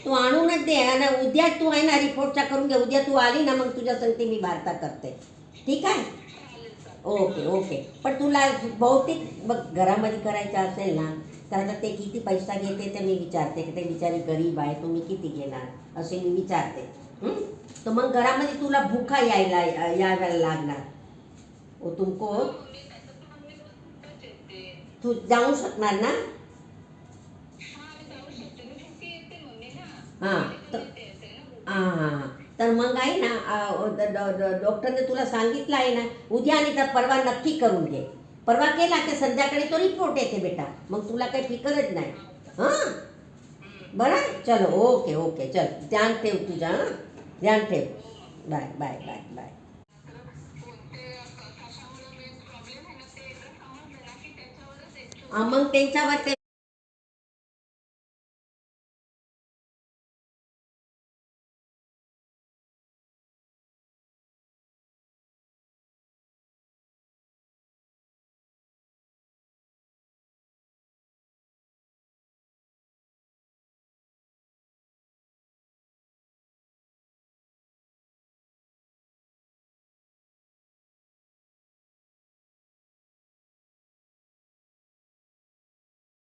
तू आणूनच दे आणि उद्या तू आहे ना रिपोर्टच्या करून घे. उद्या तू आली ना मग तुझ्या सांगते मी वार्ता करते. ठीक आहे. Okay okay. पण तुला बहुतेक बघ घरामध्ये करायचं असेल ना तर आता ते किती पैसा घेते ते मी विचारते की ते बिचारी गरीब आहे तुम्ही किती घेणार असे मी विचारते. तर मग घरामध्ये तुला भुका यायला लागणार. ओ तुमको तू जाऊ शकणार ना. हां तर हां हां तर मग आहे ना डॉक्टरने तुला सांगितलं आहे ना उद्या आणि तर परवा नक्की करून घे. परवा केला की संध्याकाळी तो रिपोर्ट येते बेटा. मग तुला काही फिकरच नाही. हां बरं चलो ओके ओके चल ध्यान ठेव तुझा. हां ध्यान ठेव. Bye bye bye bye. मग त्यांच्यावर ते